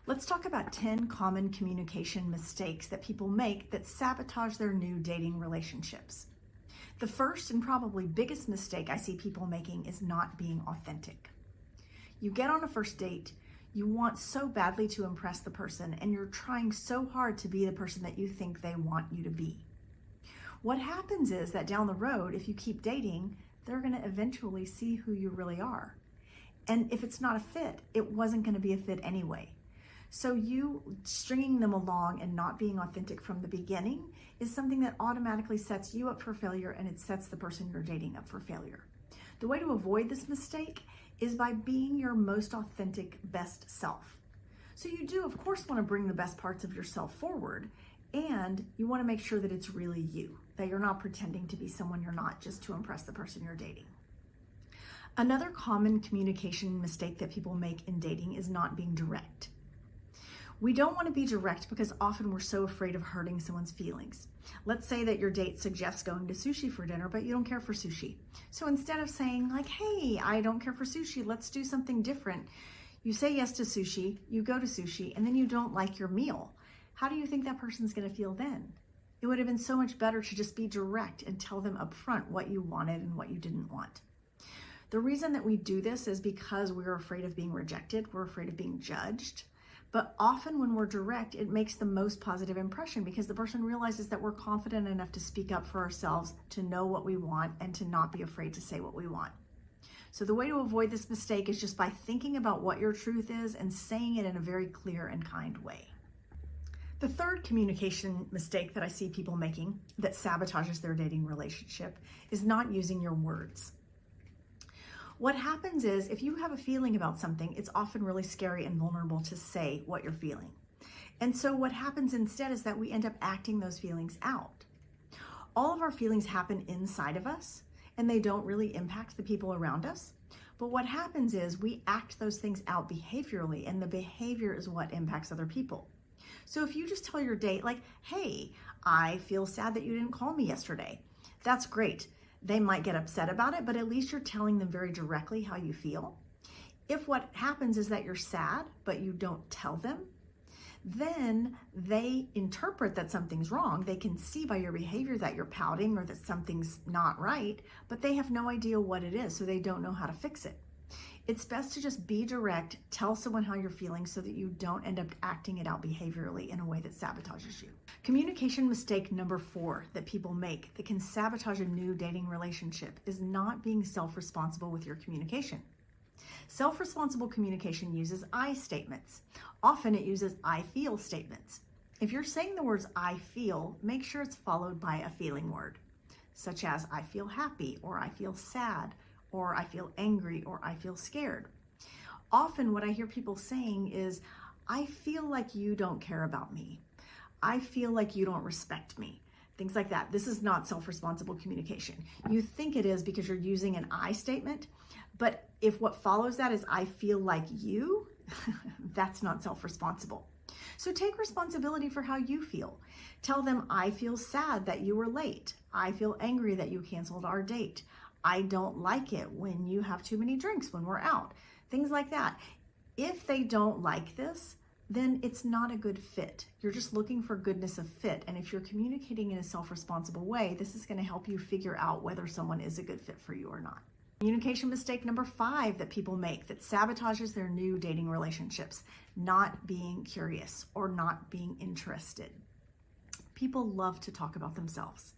Let's talk about 10 common communication mistakes that people make that sabotage their new dating relationships. The first and probably biggest mistake I see people making is not being authentic. You get on a first date, you want so badly to impress the person, and you're trying so hard to be the person that you think they want you to be. What happens is that down the road, if you keep dating, they're going to eventually see who you really are. And if it's not a fit, it wasn't going to be a fit anyway. So you stringing them along and not being authentic from the beginning is something that automatically sets you up for failure, and it sets the person you're dating up for failure. The way to avoid this mistake is by being your most authentic, best self. So you do, of course, want to bring the best parts of yourself forward, and you want to make sure that it's really you, that you're not pretending to be someone you're not just to impress the person you're dating. Another common communication mistake that people make in dating is not being direct. We don't want to be direct because often we're so afraid of hurting someone's feelings. Let's say that your date suggests going to sushi for dinner, but you don't care for sushi. So instead of saying like, hey, I don't care for sushi, let's do something different. You say yes to sushi, you go to sushi, and then you don't like your meal. How do you think that person's going to feel then? It would have been so much better to just be direct and tell them up front what you wanted and what you didn't want. The reason that we do this is because we're afraid of being rejected. We're afraid of being judged. But often when we're direct, it makes the most positive impression because the person realizes that we're confident enough to speak up for ourselves, to know what we want, and to not be afraid to say what we want. So the way to avoid this mistake is just by thinking about what your truth is and saying it in a very clear and kind way. The third communication mistake that I see people making that sabotages their dating relationship is not using your words. What happens is if you have a feeling about something, it's often really scary and vulnerable to say what you're feeling. And so what happens instead is that we end up acting those feelings out. All of our feelings happen inside of us, and they don't really impact the people around us. But what happens is we act those things out behaviorally, and the behavior is what impacts other people. So if you just tell your date like, hey, I feel sad that you didn't call me yesterday, that's great. They might get upset about it, but at least you're telling them very directly how you feel. If what happens is that you're sad, but you don't tell them, then they interpret that something's wrong. They can see by your behavior that you're pouting or that something's not right, but they have no idea what it is, so they don't know how to fix it. It's best to just be direct, tell someone how you're feeling so that you don't end up acting it out behaviorally in a way that sabotages you. Communication mistake number 4 that people make that can sabotage a new dating relationship is not being self-responsible with your communication. Self-responsible communication uses I statements. Often it uses I feel statements. If you're saying the words I feel, make sure it's followed by a feeling word, such as I feel happy, or I feel sad, or I feel angry, or I feel scared. Often what I hear people saying is, I feel like you don't care about me. I feel like you don't respect me. Things like that. This is not self-responsible communication. You think it is because you're using an I statement, but if what follows that is I feel like you, that's not self-responsible. So take responsibility for how you feel. Tell them, I feel sad that you were late. I feel angry that you canceled our date. I don't like it when you have too many drinks when we're out. Things like that. If they don't like this, then it's not a good fit. You're just looking for goodness of fit. And if you're communicating in a self-responsible way, this is going to help you figure out whether someone is a good fit for you or not. Communication mistake number 5 that people make that sabotages their new dating relationships, not being curious or not being interested. People love to talk about themselves.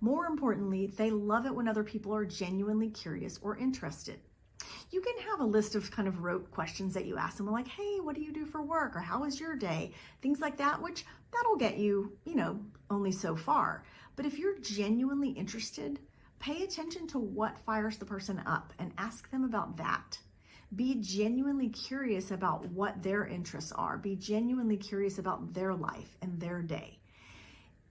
More importantly, they love it when other people are genuinely curious or interested. You can have a list of kind of rote questions that you ask them, like, hey, what do you do for work? Or how was your day? Things like that, which that'll get you, only so far. But if you're genuinely interested, pay attention to what fires the person up and ask them about that. Be genuinely curious about what their interests are. Be genuinely curious about their life and their day.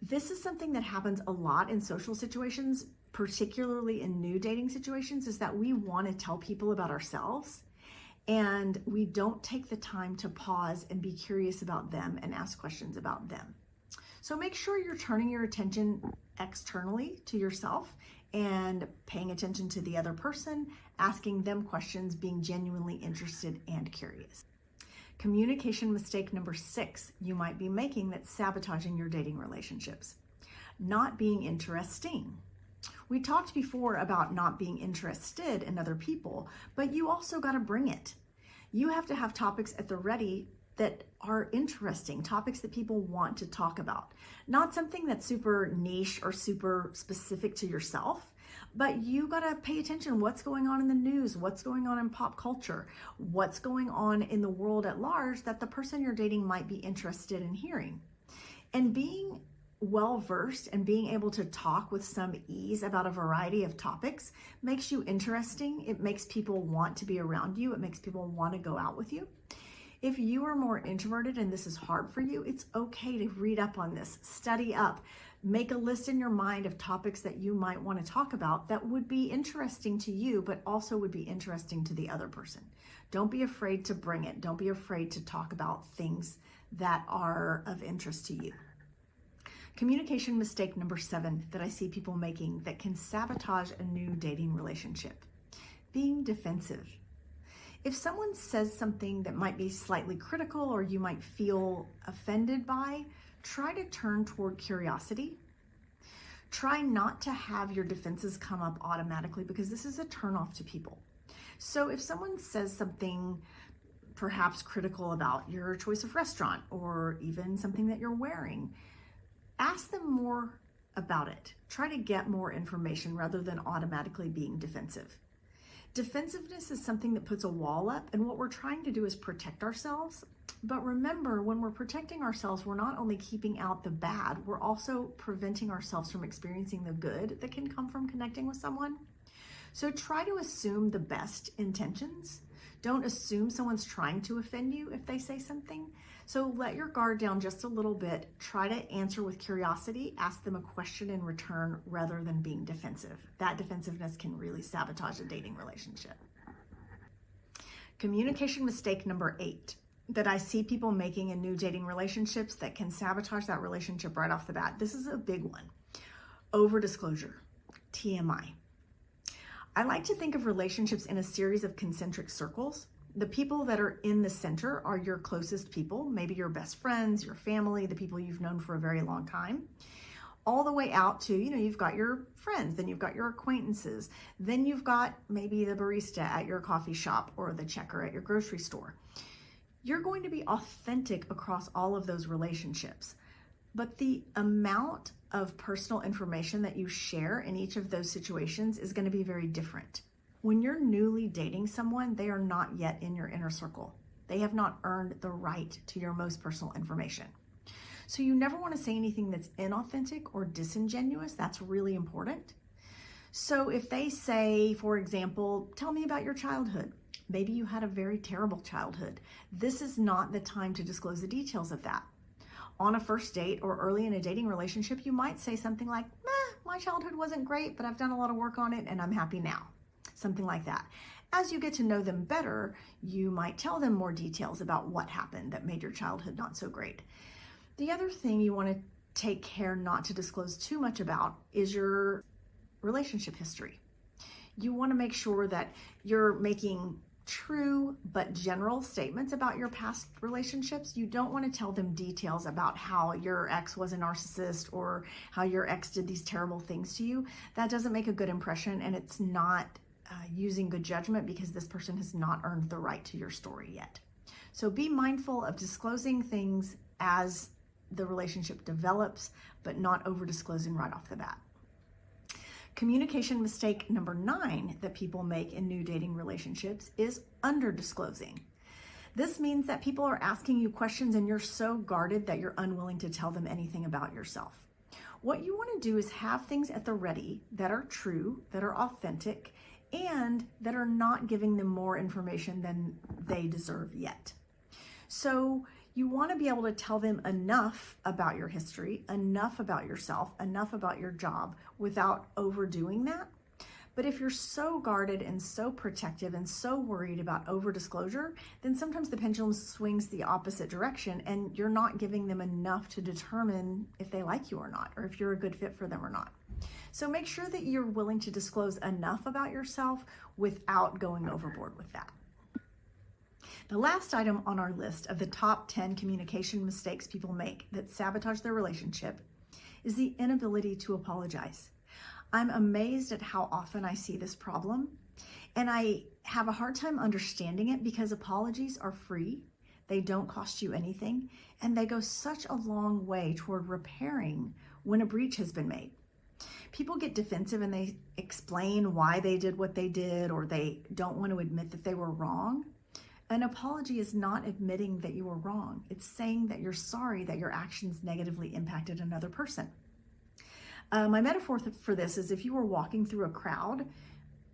This is something that happens a lot in social situations, particularly in new dating situations, is that we want to tell people about ourselves and we don't take the time to pause and be curious about them and ask questions about them. So make sure you're turning your attention externally to yourself and paying attention to the other person, asking them questions, being genuinely interested and curious. Communication mistake number 6 you might be making that's sabotaging your dating relationships. Not being interesting. We talked before about not being interested in other people, but you also got to bring it. You have to have topics at the ready that are interesting, topics that people want to talk about. Not something that's super niche or super specific to yourself, but you got to pay attention. What's going on in the news? What's going on in pop culture? What's going on in the world at large that the person you're dating might be interested in hearing? And being well-versed and being able to talk with some ease about a variety of topics makes you interesting. It makes people want to be around you. It makes people want to go out with you. If you are more introverted and this is hard for you, it's okay to read up on this, study up, make a list in your mind of topics that you might want to talk about that would be interesting to you, but also would be interesting to the other person. Don't be afraid to bring it. Don't be afraid to talk about things that are of interest to you. Communication mistake number 7 that I see people making that can sabotage a new dating relationship. Being defensive. If someone says something that might be slightly critical or you might feel offended by, try to turn toward curiosity. Try not to have your defenses come up automatically because this is a turnoff to people. So if someone says something perhaps critical about your choice of restaurant or even something that you're wearing, ask them more about it. Try to get more information rather than automatically being defensive. Defensiveness is something that puts a wall up, and what we're trying to do is protect ourselves. But remember, when we're protecting ourselves, we're not only keeping out the bad, we're also preventing ourselves from experiencing the good that can come from connecting with someone. So try to assume the best intentions. Don't assume someone's trying to offend you if they say something. So let your guard down just a little bit. Try to answer with curiosity. Ask them a question in return rather than being defensive. That defensiveness can really sabotage a dating relationship. Communication mistake number 8 that I see people making in new dating relationships that can sabotage that relationship right off the bat. This is a big one. Over-disclosure, TMI. I like to think of relationships in a series of concentric circles. The people that are in the center are your closest people, maybe your best friends, your family, the people you've known for a very long time, all the way out to, you've got your friends, then you've got your acquaintances, then you've got maybe the barista at your coffee shop or the checker at your grocery store. You're going to be authentic across all of those relationships, but the amount of personal information that you share in each of those situations is going to be very different. When you're newly dating someone, they are not yet in your inner circle. They have not earned the right to your most personal information. So you never want to say anything that's inauthentic or disingenuous. That's really important. So if they say, for example, tell me about your childhood. Maybe you had a very terrible childhood. This is not the time to disclose the details of that. On a first date or early in a dating relationship, you might say something like, my childhood wasn't great, but I've done a lot of work on it and I'm happy now. Something like that. As you get to know them better, you might tell them more details about what happened that made your childhood not so great. The other thing you want to take care not to disclose too much about is your relationship history. You want to make sure that you're making true but general statements about your past relationships. You don't want to tell them details about how your ex was a narcissist or how your ex did these terrible things to you. That doesn't make a good impression, and it's not using good judgment because this person has not earned the right to your story yet. So be mindful of disclosing things as the relationship develops, but not over disclosing right off the bat. Communication mistake number 9 that people make in new dating relationships is under disclosing. This means that people are asking you questions and you're so guarded that you're unwilling to tell them anything about yourself. What you want to do is have things at the ready that are true, that are authentic, and that are not giving them more information than they deserve yet. So you want to be able to tell them enough about your history, enough about yourself, enough about your job without overdoing that. But if you're so guarded and so protective and so worried about over disclosure, then sometimes the pendulum swings the opposite direction and you're not giving them enough to determine if they like you or not, or if you're a good fit for them or not. So make sure that you're willing to disclose enough about yourself without going overboard with that. The last item on our list of the top 10 communication mistakes people make that sabotage their relationship is the inability to apologize. I'm amazed at how often I see this problem, and I have a hard time understanding it because apologies are free, they don't cost you anything, and they go such a long way toward repairing when a breach has been made. People get defensive and they explain why they did what they did, or they don't want to admit that they were wrong. An apology is not admitting that you were wrong. It's saying that you're sorry that your actions negatively impacted another person. My metaphor for this is if you were walking through a crowd,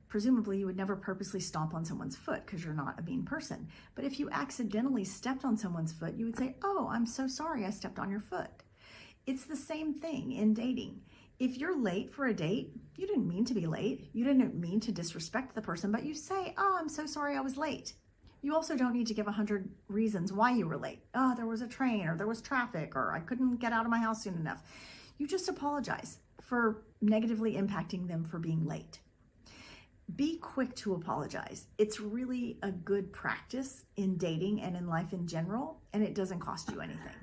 presumably you would never purposely stomp on someone's foot because you're not a mean person. But if you accidentally stepped on someone's foot, you would say, "Oh, I'm so sorry I stepped on your foot." It's the same thing in dating. If you're late for a date, you didn't mean to be late. You didn't mean to disrespect the person, but you say, "Oh, I'm so sorry I was late." You also don't need to give 100 reasons why you were late. "Oh, there was a train, or there was traffic, or I couldn't get out of my house soon enough." You just apologize for negatively impacting them for being late. Be quick to apologize. It's really a good practice in dating and in life in general, and it doesn't cost you anything.